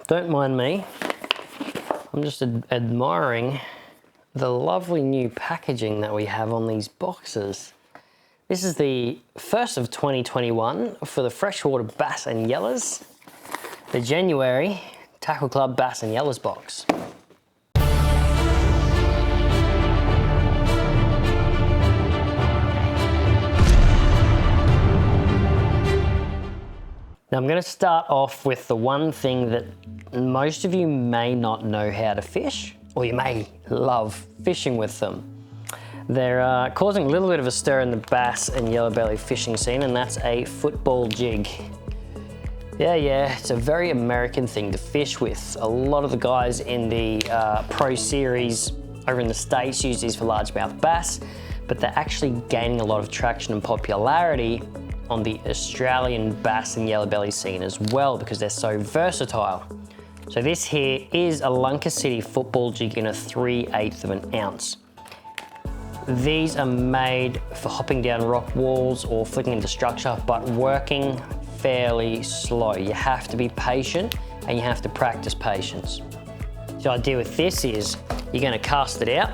don't mind me. I'm just admiring the lovely new packaging that we have on these boxes. This is the first of 2021 for the freshwater bass and yellas, the January Tackle Club Bass and Yellas box. Now I'm going to start off with the one thing that most of you may not know how to fish, or you may love fishing with them. They're causing a little bit of a stir in the bass and yellow belly fishing scene, and that's a football jig. Yeah, it's a very American thing to fish with. A lot of the guys in the pro series over in the States use these for largemouth bass, but they're actually gaining a lot of traction and popularity on the Australian bass and yellow belly scene as well, because they're so versatile. So this here is a Lunker City football jig in a 3/8 of an ounce. These are made for hopping down rock walls or flicking into structure, but working fairly slow. You have to be patient and you have to practice patience. The idea with this is you're gonna cast it out,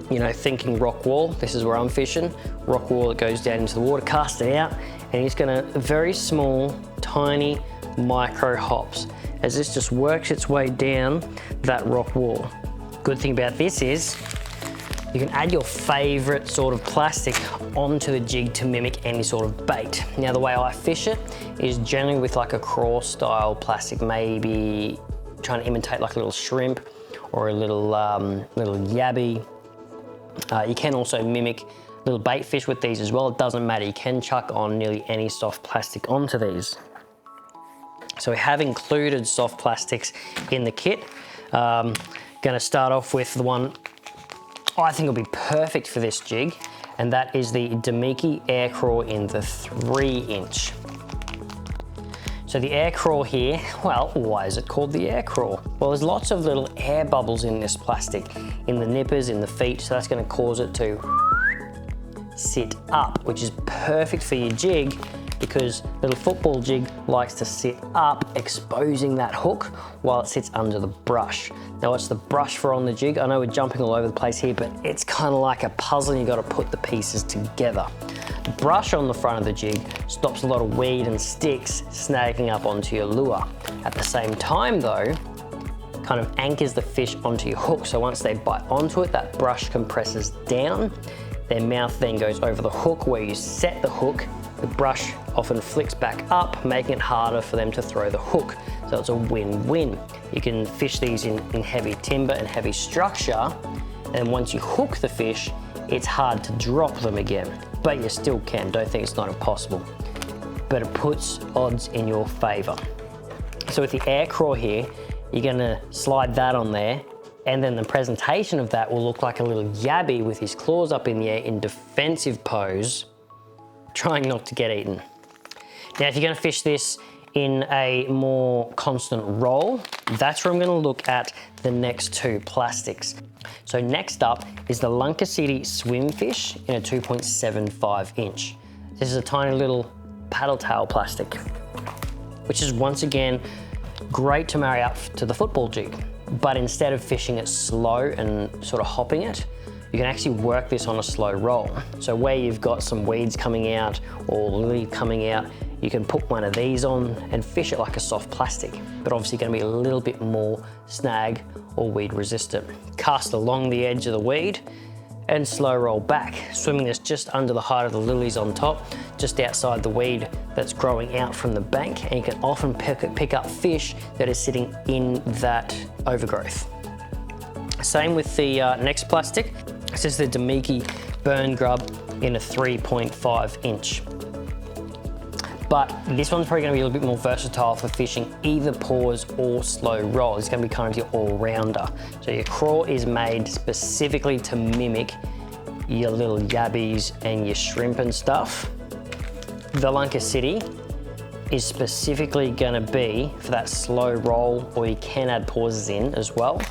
you know, thinking rock wall, this is where I'm fishing, rock wall that goes down into the water, cast it out, and he's gonna very small, tiny, micro hops as this just works its way down that rock wall. Good thing about this is you can add your favorite sort of plastic onto the jig to mimic any sort of bait. Now the way I fish it is generally with like a craw style plastic, maybe trying to imitate like a little shrimp or a little yabby. You can also mimic little bait fish with these as well. It doesn't matter, you can chuck on nearly any soft plastic onto these. So we have included soft plastics in the kit. Gonna start off with the one I think will be perfect for this jig, and that is the Damiki Air Craw in the 3-inch. So the air craw here, well, why is it called the air craw? Well, there's lots of little air bubbles in this plastic, in the nippers, in the feet, so that's gonna cause it to sit up, which is perfect for your jig because little football jig likes to sit up, exposing that hook while it sits under the brush. Now, what's the brush for on the jig? I know we're jumping all over the place here, but it's kind of like a puzzle. You got to put the pieces together. The brush on the front of the jig stops a lot of weed and sticks snagging up onto your lure. At the same time though, kind of anchors the fish onto your hook. So once they bite onto it, that brush compresses down. Their mouth then goes over the hook where you set the hook. The brush often flicks back up, making it harder for them to throw the hook. So it's a win-win. You can fish these in heavy timber and heavy structure, and once you hook the fish, it's hard to drop them again. But you still can, don't think it's not impossible. But it puts odds in your favor. So with the air craw here, you're gonna slide that on there, and then the presentation of that will look like a little yabby with his claws up in the air in defensive pose, trying not to get eaten. Now, if you're gonna fish this in a more constant roll, that's where I'm gonna look at the next two plastics. So next up is the Lunker City Swimfish in a 2.75 inch. This is a tiny little paddle tail plastic, which is once again great to marry up to the football jig. But instead of fishing it slow and sort of hopping it, you can actually work this on a slow roll. So where you've got some weeds coming out or lily coming out, you can put one of these on and fish it like a soft plastic, but obviously gonna be a little bit more snag or weed resistant. Cast along the edge of the weed and slow roll back, swimming this just under the height of the lilies on top, just outside the weed that's growing out from the bank, and you can often pick up fish that is sitting in that overgrowth. Same with the next plastic. This is the Damiki Burn Grub in a 3.5 inch. But this one's probably gonna be a little bit more versatile for fishing either pause or slow roll. It's gonna be kind of your all-rounder. So your craw is made specifically to mimic your little yabbies and your shrimp and stuff. The Lunker City is specifically gonna be for that slow roll, or you can add pauses in as well.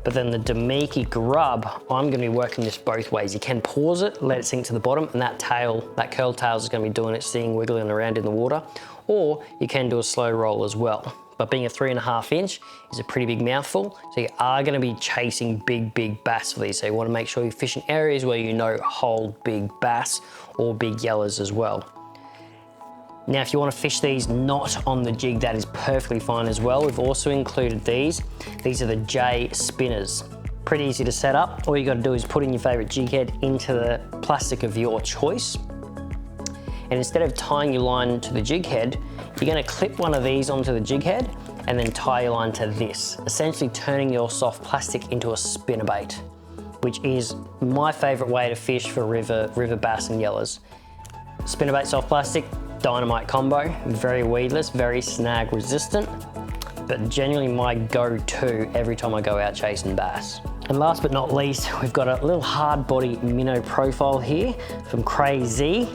But then the Damiki Grub, I'm gonna be working this both ways. You can pause it, let it sink to the bottom, and that tail, that curl tail is gonna be doing its thing, wiggling around in the water. or you can do a slow roll as well. But being a 3.5 inch is a pretty big mouthful, so you are gonna be chasing big bass for these. So you wanna make sure you fish in areas where you know hold big bass or big yellows as well. Now, if you wanna fish these not on the jig, that is perfectly fine as well. We've also included these. These are the J spinners. Pretty easy to set up. All you gotta do is put in your favorite jig head into the plastic of your choice. And instead of tying your line to the jig head, you're gonna clip one of these onto the jig head and then tie your line to this, essentially turning your soft plastic into a spinnerbait, which is my favorite way to fish for river bass and yellows. Spinnerbait soft plastic, dynamite combo, very weedless, very snag resistant, but genuinely my go-to every time I go out chasing bass. And last but not least, we've got a little hard body minnow profile here from Crazy.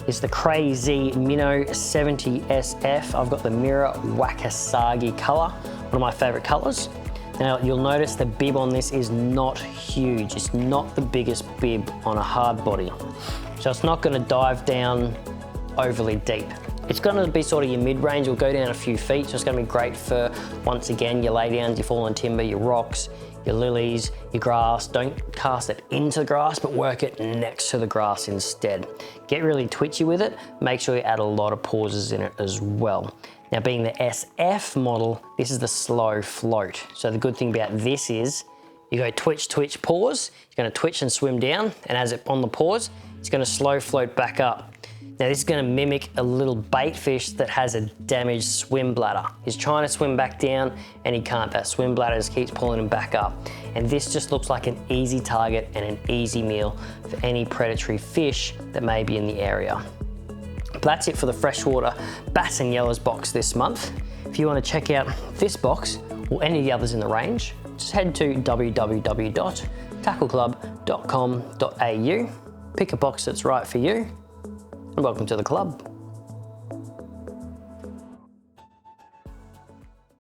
It's the Crazy Minnow 70 SF. I've got the Mirror Wakasagi color, one of my favorite colors. Now you'll notice the bib on this is not huge. It's not the biggest bib on a hard body. So it's not gonna dive down overly deep. It's gonna be sort of your mid-range, it'll go down a few feet, so it's gonna be great for, once again, your laydowns, your fallen timber, your rocks, your lilies, your grass. Don't cast it into the grass, but work it next to the grass instead. Get really twitchy with it. Make sure you add a lot of pauses in it as well. Now, being the SF model, this is the slow float. So the good thing about this is you go twitch, twitch, pause. You're gonna twitch and swim down, and as it on the pause, it's gonna slow float back up. Now this is gonna mimic a little bait fish that has a damaged swim bladder. He's trying to swim back down and he can't. That swim bladder just keeps pulling him back up. And this just looks like an easy target and an easy meal for any predatory fish that may be in the area. But that's it for the freshwater bass and yellows box this month. If you want to check out this box or any of the others in the range, just head to www.tackleclub.com.au, pick a box that's right for you, and welcome to the club.